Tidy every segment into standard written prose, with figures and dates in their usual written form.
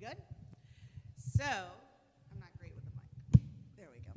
good? So, I'm not great with the mic. There we go.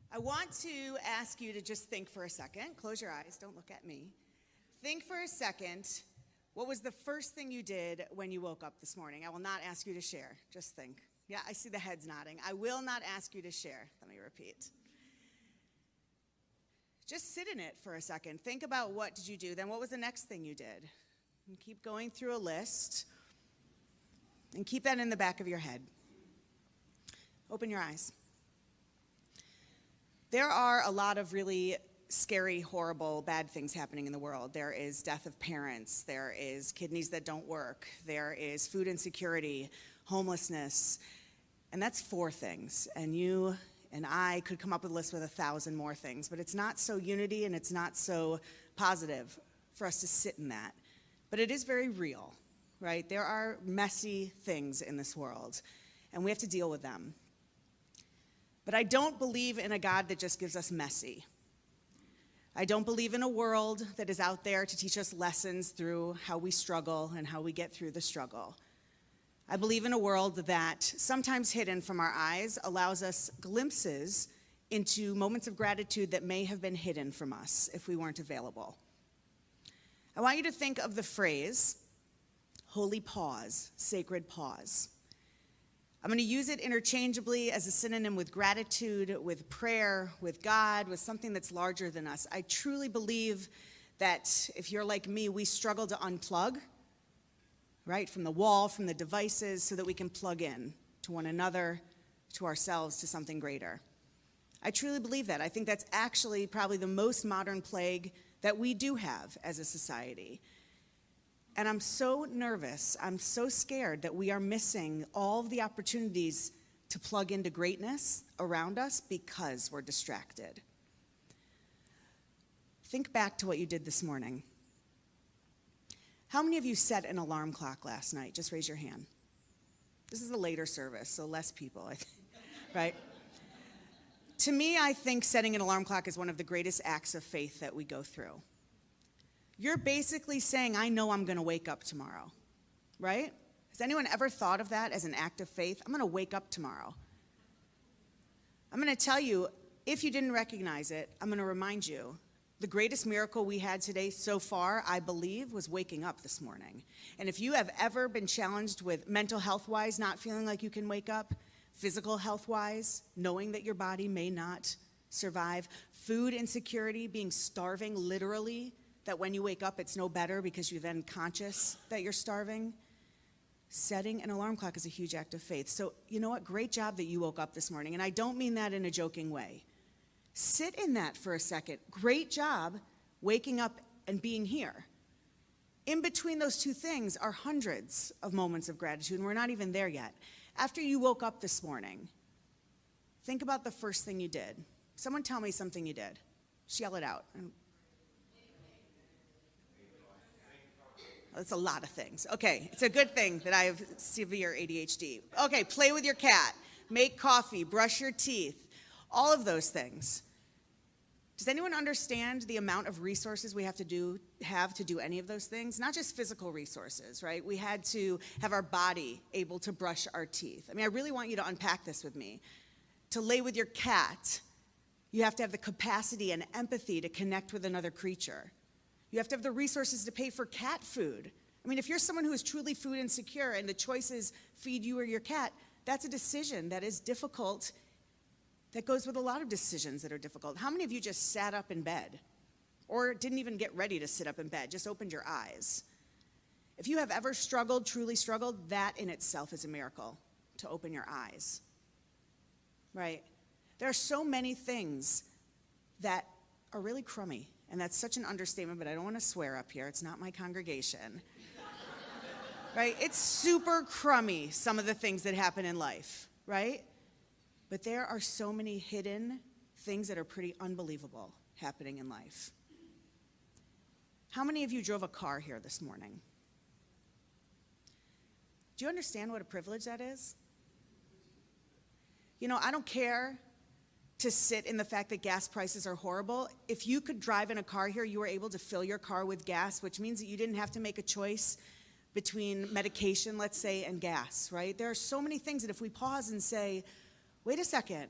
I want to ask you to just think for a second. Close your eyes. Don't look at me. Think for a second. What was the first thing you did when you woke up this morning? I will not ask you to share. Just think. Yeah, I see the heads nodding. I will not ask you to share. Let me repeat. Just sit in it for a second. Think about what did you do. Then what was the next thing you did? And keep going through a list. And keep that in the back of your head. Open your eyes. There are a lot of really scary, horrible, bad things happening in the world. There is death of parents. There is kidneys that don't work. There is food insecurity, homelessness. And that's 4 things. And you and I could come up with a list with 1,000 more things. But it's not so unity and it's not so positive for us to sit in that. But it is very real, right? There are messy things in this world. And we have to deal with them. But I don't believe in a God that just gives us messy. I don't believe in a world that is out there to teach us lessons through how we struggle and how we get through the struggle. I believe in a world that, sometimes hidden from our eyes, allows us glimpses into moments of gratitude that may have been hidden from us if we weren't available. I want you to think of the phrase, holy pause, sacred pause. I'm going to use it interchangeably as a synonym with gratitude, with prayer, with God, with something that's larger than us. I truly believe that if you're like me, we struggle to unplug, right, from the wall, from the devices, so that we can plug in to one another, to ourselves, to something greater. I truly believe that. I think that's actually probably the most modern plague that we do have as a society. And I'm so nervous, I'm so scared that we are missing all of the opportunities to plug into greatness around us because we're distracted. Think back to what you did this morning. How many of you set an alarm clock last night? Just raise your hand. This is a later service, so less people, I think, right? To me, I think setting an alarm clock is one of the greatest acts of faith that we go through. You're basically saying, I know I'm going to wake up tomorrow, right? Has anyone ever thought of that as an act of faith? I'm going to wake up tomorrow. I'm going to tell you, if you didn't recognize it, I'm going to remind you, the greatest miracle we had today so far, I believe, was waking up this morning. And if you have ever been challenged with mental health-wise, not feeling like you can wake up, physical health-wise, knowing that your body may not survive, food insecurity, being starving literally, that when you wake up, it's no better because you're then conscious that you're starving. Setting an alarm clock is a huge act of faith. So, you know what? Great job that you woke up this morning. And I don't mean that in a joking way. Sit in that for a second. Great job waking up and being here. In between those two things are hundreds of moments of gratitude, and we're not even there yet. After you woke up this morning, think about the first thing you did. Someone tell me something you did. Just yell it out. That's a lot of things. Okay, it's a good thing that I have severe ADHD. Okay, play with your cat, make coffee, brush your teeth, all of those things. Does anyone understand the amount of resources we have to do any of those things? Not just physical resources, right? We had to have our body able to brush our teeth. I mean, I really want you to unpack this with me. To lay with your cat, you have to have the capacity and empathy to connect with another creature. You have to have the resources to pay for cat food. I mean, if you're someone who is truly food insecure and the choice is feed you or your cat, that's a decision that is difficult. That goes with a lot of decisions that are difficult. How many of you just sat up in bed or didn't even get ready to sit up in bed, just opened your eyes? If you have ever struggled, truly struggled, that in itself is a miracle, to open your eyes, right? There are so many things that are really crummy. And that's such an understatement, but I don't want to swear up here. It's not my congregation. Right? It's super crummy, some of the things that happen in life, right? But there are so many hidden things that are pretty unbelievable happening in life. How many of you drove a car here this morning? Do you understand what a privilege that is? You know, I don't care to sit in the fact that gas prices are horrible. If you could drive in a car here, you were able to fill your car with gas, which means that you didn't have to make a choice between medication, let's say, and gas, right? There are so many things that if we pause and say, wait a second,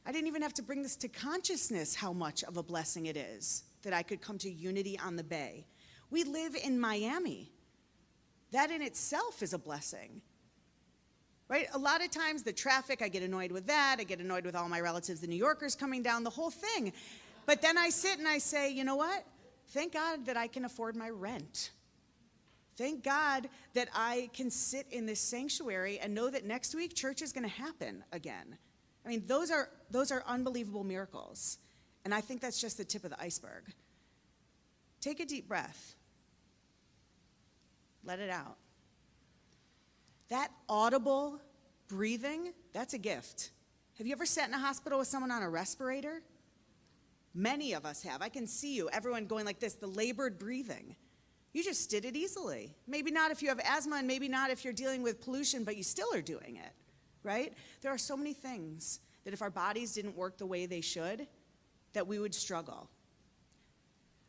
I didn't even have to bring this to consciousness how much of a blessing it is that I could come to Unity on the Bay. We live in Miami. That in itself is a blessing, right? A lot of times the traffic, I get annoyed with that. I get annoyed with all my relatives, the New Yorkers coming down, the whole thing. But then I sit and I say, you know what? Thank God that I can afford my rent. Thank God that I can sit in this sanctuary and know that next week church is going to happen again. I mean, those are unbelievable miracles. And I think that's just the tip of the iceberg. Take a deep breath. Let it out. That audible breathing, that's a gift. Have you ever sat in a hospital with someone on a respirator? Many of us have. I can see you, everyone going like this, the labored breathing. You just did it easily. Maybe not if you have asthma, and maybe not if you're dealing with pollution, but you still are doing it, right? There are so many things that if our bodies didn't work the way they should, that we would struggle.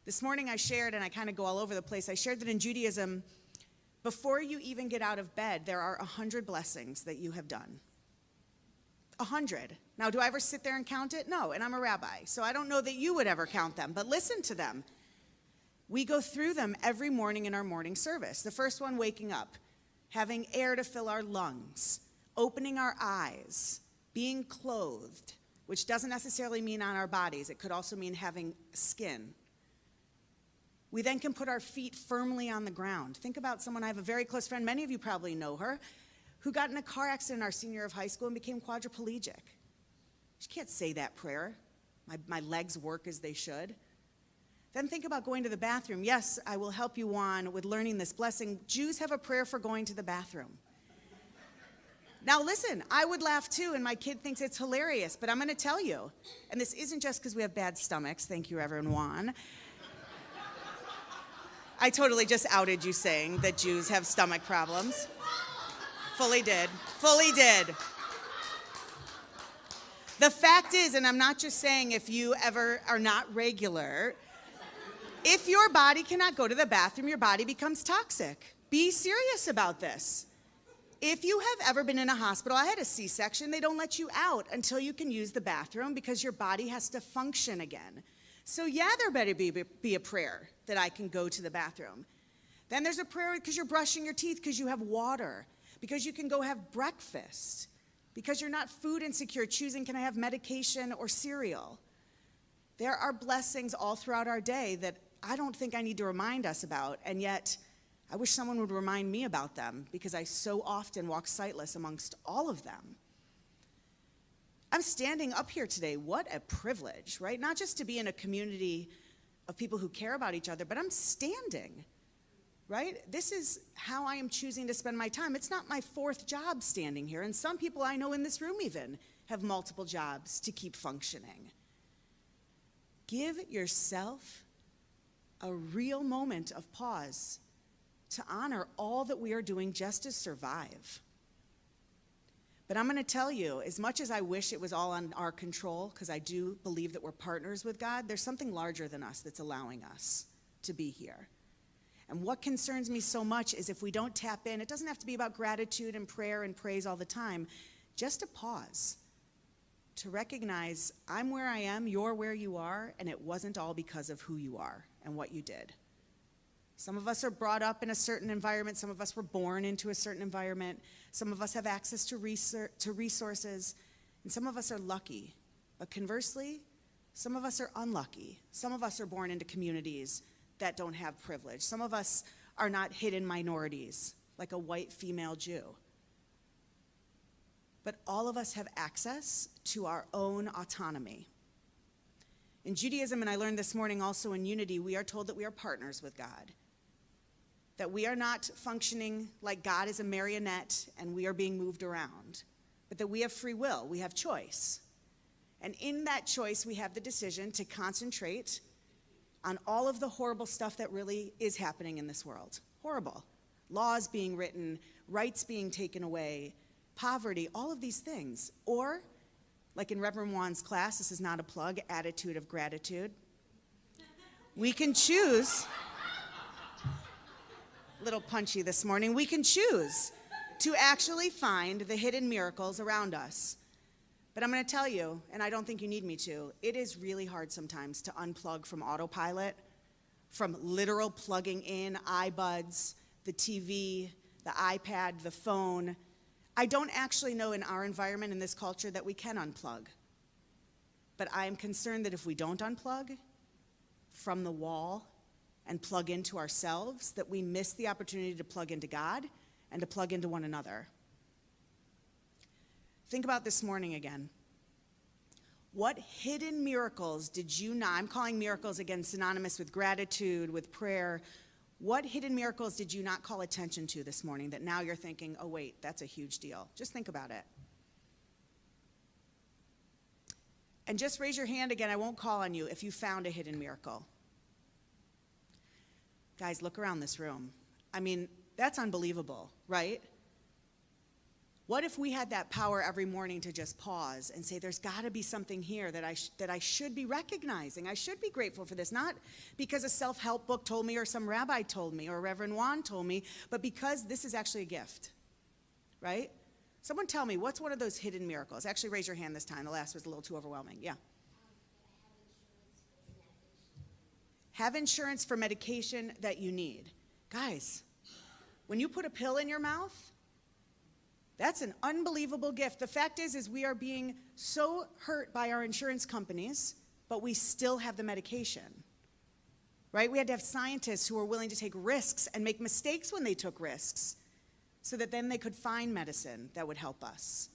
This morning I shared, and I kind of go all over the place, I shared that in Judaism, before you even get out of bed, there are 100 blessings that you have done. 100. Now, do I ever sit there and count it? No, and I'm a rabbi, so I don't know that you would ever count them, but listen to them. We go through them every morning in our morning service. The first one, waking up, having air to fill our lungs, opening our eyes, being clothed, which doesn't necessarily mean on our bodies. It could also mean having skin. We then can put our feet firmly on the ground. Think about someone, I have a very close friend, many of you probably know her, who got in a car accident our senior year of high school and became quadriplegic. She can't say that prayer. My legs work as they should. Then think about going to the bathroom. Yes, I will help you, Juan, with learning this blessing. Jews have a prayer for going to the bathroom. Now listen, I would laugh too, and my kid thinks it's hilarious, but I'm going to tell you, and this isn't just because we have bad stomachs. Thank you, Reverend Juan. I totally just outed you saying that Jews have stomach problems. Fully did. Fully did. The fact is, and I'm not just saying if you ever are not regular, if your body cannot go to the bathroom, your body becomes toxic. Be serious about this. If you have ever been in a hospital, I had a C-section, they don't let you out until you can use the bathroom because your body has to function again. So yeah, there better be a prayer that I can go to the bathroom. Then there's a prayer because you're brushing your teeth, because you have water, because you can go have breakfast, because you're not food insecure, choosing can I have medication or cereal. There are blessings all throughout our day that I don't think I need to remind us about, and yet I wish someone would remind me about them because I so often walk sightless amongst all of them. I'm standing up here today. What a privilege, right? Not just to be in a community of people who care about each other, but I'm standing, right? This is how I am choosing to spend my time. It's not my fourth job standing here, and some people I know in this room even have multiple jobs to keep functioning. Give yourself a real moment of pause to honor all that we are doing just to survive. But I'm going to tell you, as much as I wish it was all on our control, because I do believe that we're partners with God, there's something larger than us that's allowing us to be here. And what concerns me so much is if we don't tap in, it doesn't have to be about gratitude and prayer and praise all the time, just a pause to recognize I'm where I am, you're where you are, and it wasn't all because of who you are and what you did. Some of us are brought up in a certain environment. Some of us were born into a certain environment. Some of us have access to resources, and some of us are lucky. But conversely, some of us are unlucky. Some of us are born into communities that don't have privilege. Some of us are not hidden minorities, like a white female Jew. But all of us have access to our own autonomy. In Judaism, and I learned this morning also in Unity, we are told that we are partners with God. That we are not functioning like God is a marionette and we are being moved around, but that we have free will, we have choice. And in that choice, we have the decision to concentrate on all of the horrible stuff that really is happening in this world. Horrible. Laws being written, rights being taken away, poverty, all of these things. Or, like in Reverend Juan's class, this is not a plug, attitude of gratitude. We can choose little punchy this morning. We can choose to actually find the hidden miracles around us. But I'm going to tell you, and I don't think you need me to, it is really hard sometimes to unplug from autopilot, from literal plugging in iBuds, the TV, the iPad, the phone. I don't actually know in our environment, in this culture, that we can unplug. But I am concerned that if we don't unplug from the wall and plug into ourselves, that we miss the opportunity to plug into God and to plug into one another. Think about this morning again. What hidden miracles did you not, I'm calling miracles again synonymous with gratitude, with prayer. What hidden miracles did you not call attention to this morning that now you're thinking, oh wait, that's a huge deal? Just think about it. And just raise your hand again, I won't call on you if you found a hidden miracle. Guys, look around this room. I mean, that's unbelievable, right? What if we had that power every morning to just pause and say, there's got to be something here that I should be recognizing. I should be grateful for this, not because a self-help book told me or some rabbi told me or Reverend Juan told me, but because this is actually a gift, right? Someone tell me, what's one of those hidden miracles? Actually, raise your hand this time. The last was a little too overwhelming. Yeah. Have insurance for medication that you need. Guys, when you put a pill in your mouth, that's an unbelievable gift. The fact is we are being so hurt by our insurance companies, but we still have the medication, right? We had to have scientists who were willing to take risks and make mistakes when they took risks so that then they could find medicine that would help us,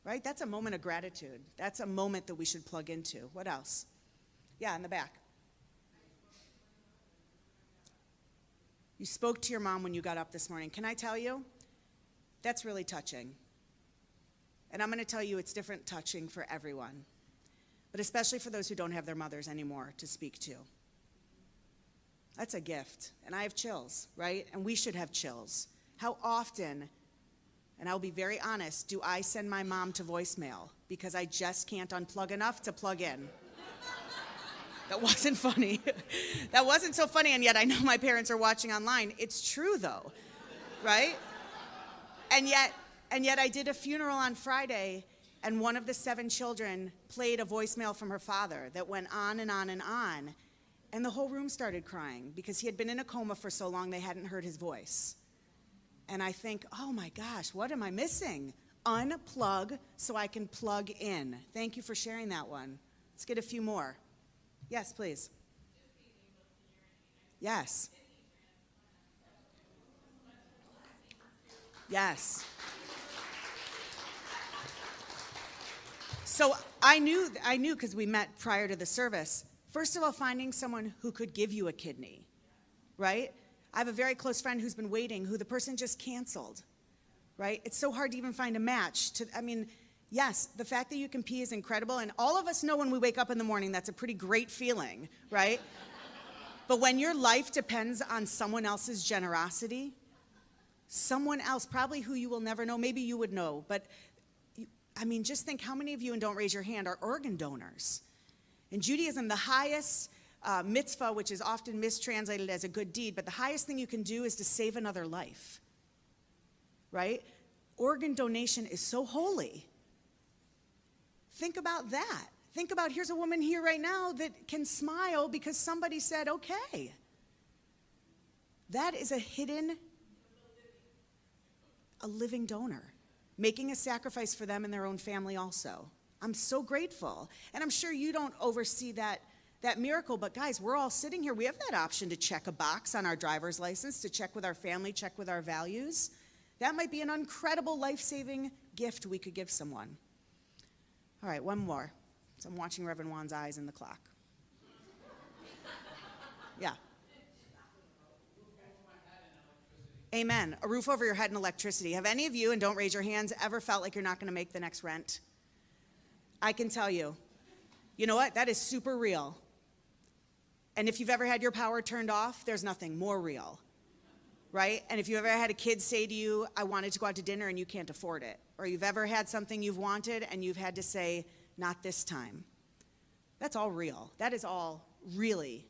right? That's a moment of gratitude. That's a moment that we should plug into. What else? Yeah, in the back. You spoke to your mom when you got up this morning. Can I tell you? That's really touching. And I'm going to tell you it's different touching for everyone, but especially for those who don't have their mothers anymore to speak to. That's a gift. And I have chills, right? And we should have chills. How often, and I'll be very honest, do I send my mom to voicemail because I just can't unplug enough to plug in? That wasn't funny. That wasn't so funny, and yet I know my parents are watching online. It's true, though, right? And yet I did a funeral on Friday, and one of the 7 children played a voicemail from her father that went on and on and on, and the whole room started crying because he had been in a coma for so long they hadn't heard his voice. And I think, oh my gosh, what am I missing? Unplug so I can plug in. Thank you for sharing that one. Let's get a few more. Yes, please. Yes. Yes. So I knew because we met prior to the service. First of all, finding someone who could give you a kidney, right? I have a very close friend who's been waiting, who the person just canceled, right? It's so hard to even find a match. Yes, the fact that you can pee is incredible, and all of us know when we wake up in the morning that's a pretty great feeling, right? But when your life depends on someone else's generosity, someone else, probably who you will never know, maybe you would know, but just think how many of you, and don't raise your hand, are organ donors. In Judaism, the highest mitzvah, which is often mistranslated as a good deed, but the highest thing you can do is to save another life, right? Organ donation is so holy. Think about that. Think about, here's a woman here right now that can smile because somebody said, okay. That is a living donor, making a sacrifice for them and their own family also. I'm so grateful. And I'm sure you don't oversee that miracle, but guys, we're all sitting here. We have that option to check a box on our driver's license, to check with our family, check with our values. That might be an incredible life-saving gift we could give someone. All right, one more. So I'm watching Reverend Juan's eyes in the clock. Yeah. Amen. A roof over your head and electricity. Have any of you, and don't raise your hands, ever felt like you're not going to make the next rent? I can tell you. You know what? That is super real. And if you've ever had your power turned off, there's nothing more real, right? And if you've ever had a kid say to you, I wanted to go out to dinner and you can't afford it, or you've ever had something you've wanted and you've had to say, not this time. That's all real. That is all really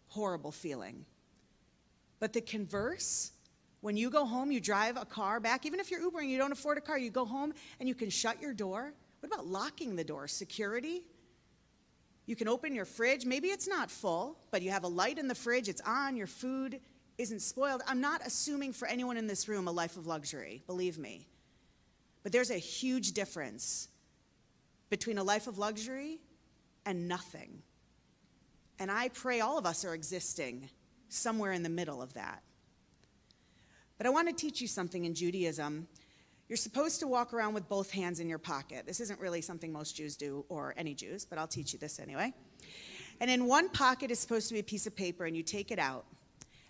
horrible feeling. But the converse, When you go home, you drive a car back. Even if you're Ubering, you don't afford a car, you go home and you can shut your door. What about locking the door? Security? You can open your fridge. Maybe it's not full, but you have a light in the fridge. It's on. Your food isn't spoiled. I'm not assuming for anyone in this room a life of luxury, believe me. But there's a huge difference between a life of luxury and nothing. And I pray all of us are existing somewhere in the middle of that. But I want to teach you something in Judaism. You're supposed to walk around with both hands in your pocket. This isn't really something most Jews do, or any Jews, but I'll teach you this anyway. And in one pocket is supposed to be a piece of paper, and you take it out,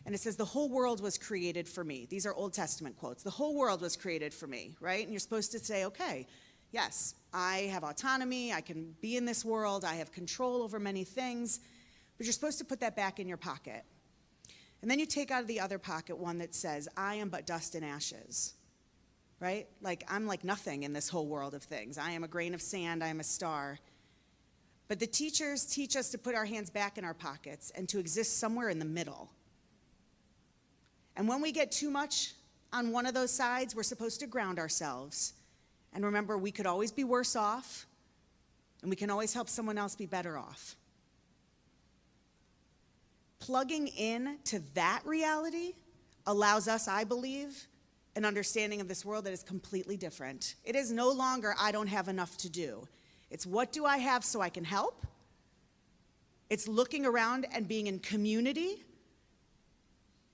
and it says, the whole world was created for me. These are Old Testament quotes. The whole world was created for me, right? And you're supposed to say, okay, yes, I have autonomy. I can be in this world. I have control over many things. But you're supposed to put that back in your pocket. And then you take out of the other pocket one that says, I am but dust and ashes, right? Like, I'm like nothing in this whole world of things. I am a grain of sand. I am a star. But the teachers teach us to put our hands back in our pockets and to exist somewhere in the middle. And when we get too much on one of those sides, we're supposed to ground ourselves. And remember, we could always be worse off, and we can always help someone else be better off. Plugging in to that reality allows us, I believe, an understanding of this world that is completely different. It is no longer, I don't have enough to do. It's what do I have so I can help? It's looking around and being in community,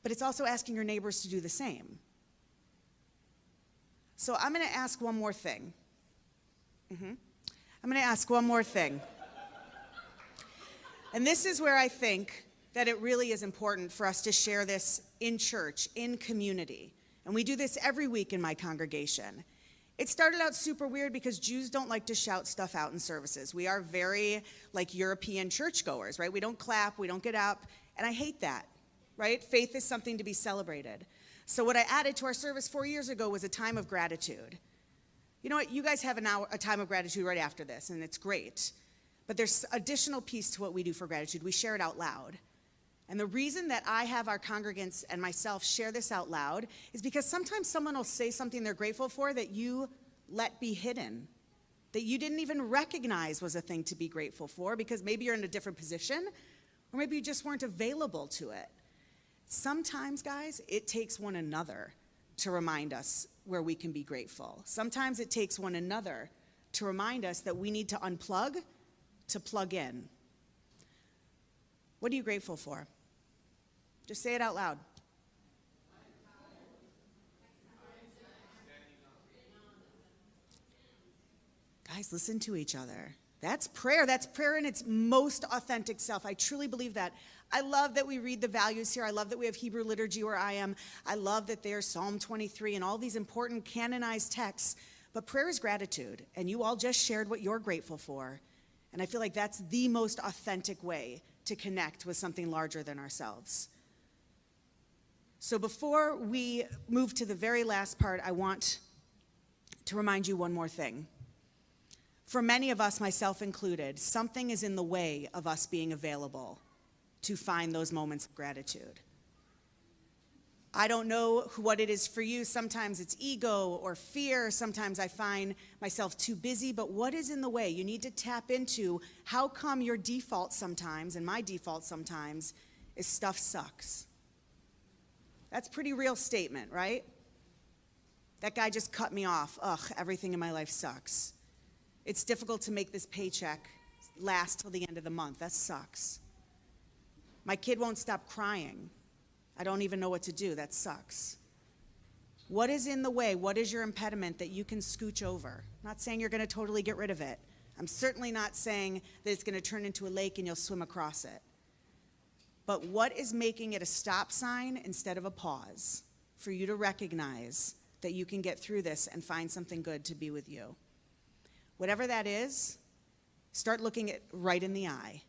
but it's also asking your neighbors to do the same. So I'm going to ask one more thing. I'm going to ask one more thing. And this is where I think that it really is important for us to share this in church, in community. And we do this every week in my congregation. It started out super weird because Jews don't like to shout stuff out in services. We are very like European churchgoers, right? We don't clap, we don't get up, and I hate that, right? Faith is something to be celebrated. So what I added to our service 4 years ago was a time of gratitude. You know what? You guys have a time of gratitude right after this, and it's great. But there's additional piece to what we do for gratitude. We share it out loud. And the reason that I have our congregants and myself share this out loud is because sometimes someone will say something they're grateful for that you let be hidden, that you didn't even recognize was a thing to be grateful for because maybe you're in a different position or maybe you just weren't available to it. Sometimes, guys, it takes one another to remind us where we can be grateful. Sometimes it takes one another to remind us that we need to unplug to plug in. What are you grateful for? Just say it out loud. Guys, listen to each other. That's prayer. That's prayer in its most authentic self. I truly believe that. I love that we read the values here. I love that we have Hebrew liturgy where I am. I love that there's Psalm 23 and all these important canonized texts. But prayer is gratitude, and you all just shared what you're grateful for. And I feel like that's the most authentic way to connect with something larger than ourselves. So before we move to the very last part, I want to remind you one more thing. For many of us, myself included, something is in the way of us being available to find those moments of gratitude. I don't know what it is for you. Sometimes it's ego or fear. Sometimes I find myself too busy. But what is in the way? You need to tap into how come your default sometimes, and my default sometimes, is stuff sucks. That's a pretty real statement, right? That guy just cut me off. Ugh, everything in my life sucks. It's difficult to make this paycheck last till the end of the month. That sucks. My kid won't stop crying. I don't even know what to do. That sucks. What is in the way? What is your impediment that you can scooch over? I'm not saying you're going to totally get rid of it. I'm certainly not saying that it's going to turn into a lake and you'll swim across it. But what is making it a stop sign instead of a pause for you to recognize that you can get through this and find something good to be with you? Whatever that is, start looking it right in the eye,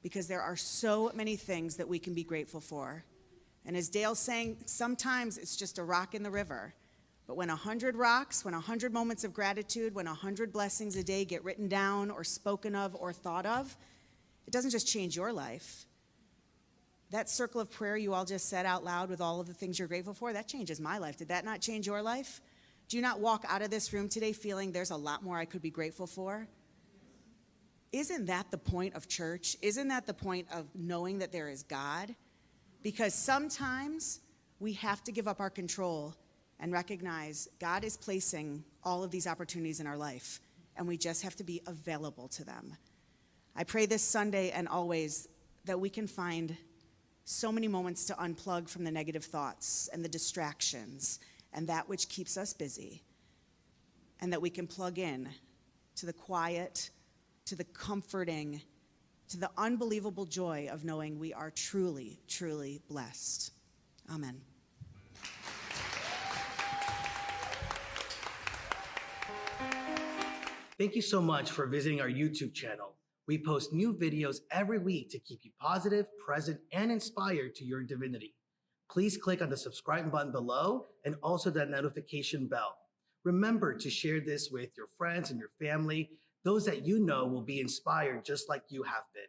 because there are so many things that we can be grateful for. And as Dale's saying, sometimes it's just a rock in the river. But when 100 rocks, when 100 moments of gratitude, when 100 blessings a day get written down or spoken of or thought of, it doesn't just change your life. That circle of prayer you all just said out loud with all of the things you're grateful for, that changes my life. Did that not change your life? Do you not walk out of this room today feeling there's a lot more I could be grateful for? Isn't that the point of church? Isn't that the point of knowing that there is God? Because sometimes we have to give up our control and recognize God is placing all of these opportunities in our life, and we just have to be available to them. I pray this Sunday and always that we can find so many moments to unplug from the negative thoughts and the distractions and that which keeps us busy, and that we can plug in to the quiet, to the comforting, to the unbelievable joy of knowing we are truly, truly blessed. Amen. Thank you so much for visiting our YouTube channel. We post new videos every week to keep you positive, present, and inspired to your divinity. Please click on the subscribe button below and also that notification bell. Remember to share this with your friends and your family, those that you know will be inspired just like you have been.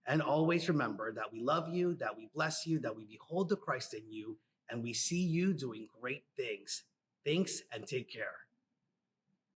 And always remember that we love you, that we bless you, that we behold the Christ in you, and we see you doing great things. Thanks and take care.